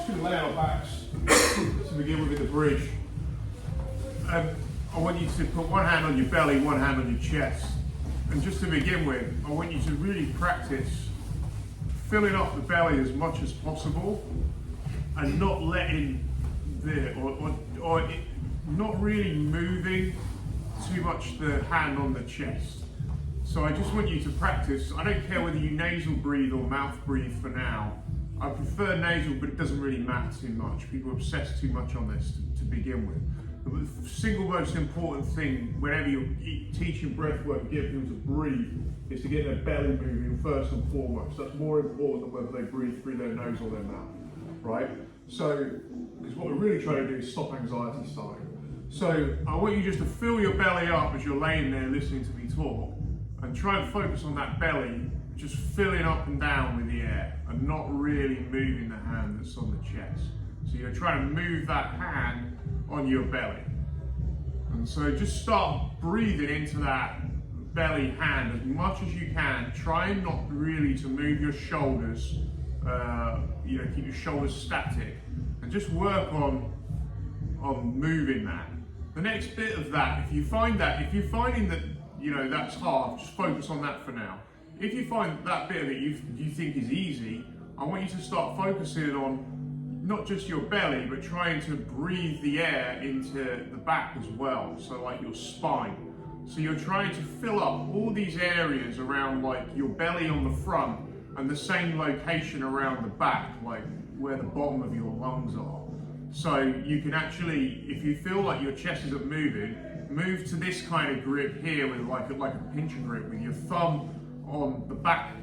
just going to lay our backs to begin with in the bridge. I want you to put one hand on your belly, one hand on your chest. And just to begin with, I want you to really practice filling up the belly as much as possible and not letting not really moving too much the hand on the chest. So I just want you to practice. I don't care whether you nasal breathe or mouth breathe for now. I prefer nasal, but it doesn't really matter too much. People obsess too much on this to begin with. The single most important thing whenever you're teaching breathwork and getting people to breathe is to get their belly moving first and foremost. That's more important than whether they breathe through their nose or their mouth, right? So, because what we're really trying to do is stop anxiety starting. So I want you just to fill your belly up as you're laying there listening to me talk, and try and focus on that belly, just filling up and down with the air, and not really moving the hand that's on the chest. So you're trying to move that hand on your belly. And so just start breathing into that belly hand as much as you can. Try not really to move your shoulders, keep your shoulders static, and just work on moving that. The next bit of that, if you're finding that that's hard, just focus on that for now. If you find that bit of it you think is easy, I want you to start focusing on not just your belly, but trying to breathe the air into the back as well, so like your spine. So you're trying to fill up all these areas around like your belly on the front and the same location around the back, like where the bottom of your lungs are. So you can actually, if you feel like your chest isn't moving, move to this kind of grip here with like a pincher grip with your thumb on the back,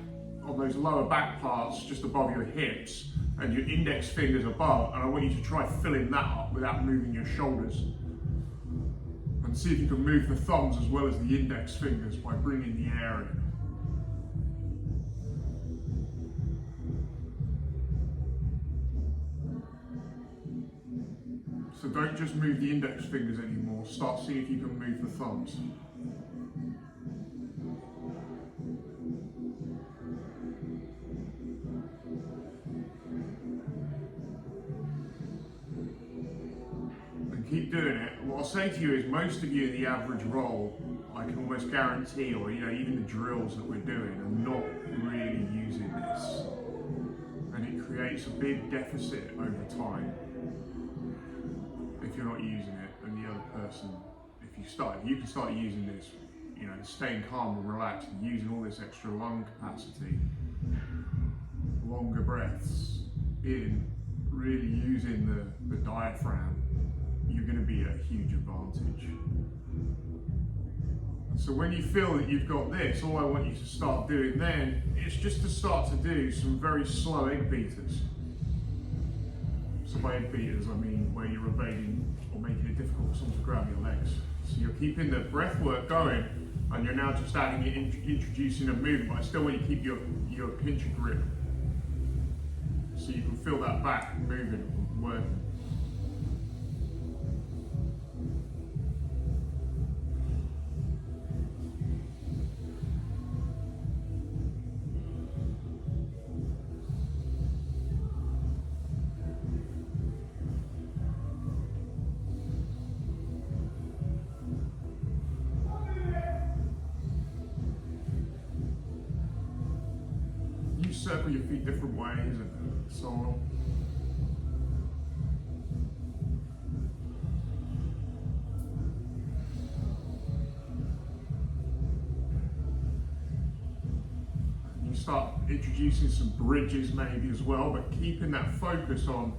on those lower back parts just above your hips, and your index fingers above, and I want you to try filling that up without moving your shoulders. And see if you can move the thumbs as well as the index fingers by bringing the air in. So don't just move the index fingers anymore, start seeing if you can move the thumbs. Keep doing it. What I'll say to you is most of you in the average role, I can almost guarantee, or even the drills that we're doing are not really using this. And it creates a big deficit over time if you're not using it, and the other person, if you can start using this, staying calm and relaxed and using all this extra lung capacity, longer breaths in, really using the diaphragm, you're going to be at a huge advantage. And so when you feel that you've got this, all I want you to start doing then is just to start to do some very slow egg beaters. So by egg beaters, I mean where you're evading or making it difficult for someone to grab your legs. So you're keeping the breath work going, and you're now just adding it, introducing a movement, but I still want you to keep your pincher grip so you can feel that back moving, working. Circle your feet different ways and so on. You start introducing some bridges maybe as well, but keeping that focus on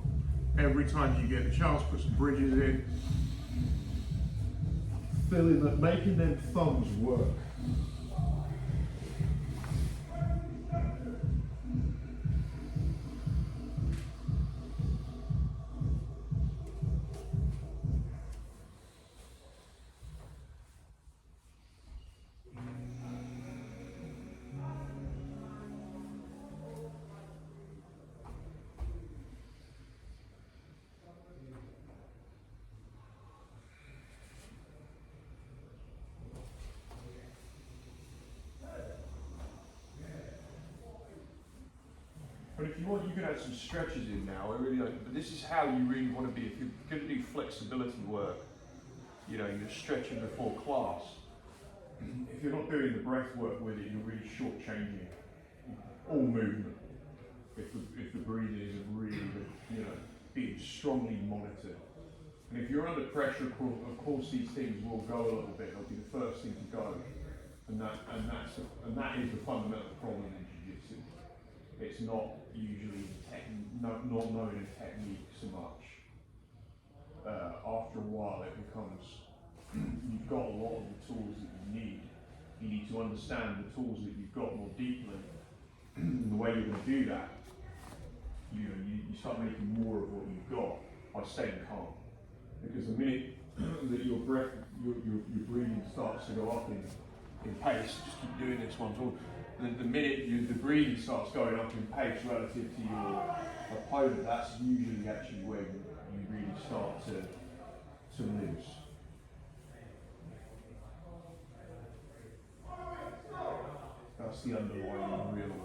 every time you get a chance, put some bridges in, feeling that, making them thumbs work. you want, you can add some stretches in now. I really like, but this is how you really want to be. If you're going to do flexibility work, you know, you're stretching before class. If you're not doing the breath work with it, you're really shortchanging all movement. If the breathing isn't really, you know, being strongly monitored. And if you're under pressure, of course these things will go a little bit. They'll be the first thing to go, and that is the fundamental problem in jiu-jitsu. It's not usually not knowing a technique so much. After a while, it becomes you've got a lot of the tools that you need. You need to understand the tools that you've got more deeply. And the way you're going to do that, you start making more of what you've got by staying calm. Because the minute that your breath, your breathing starts to go up in pace, just keep doing this one. The minute the breathing starts going up in pace relative to your opponent, that's usually actually where you really start to lose. That's the underlying real.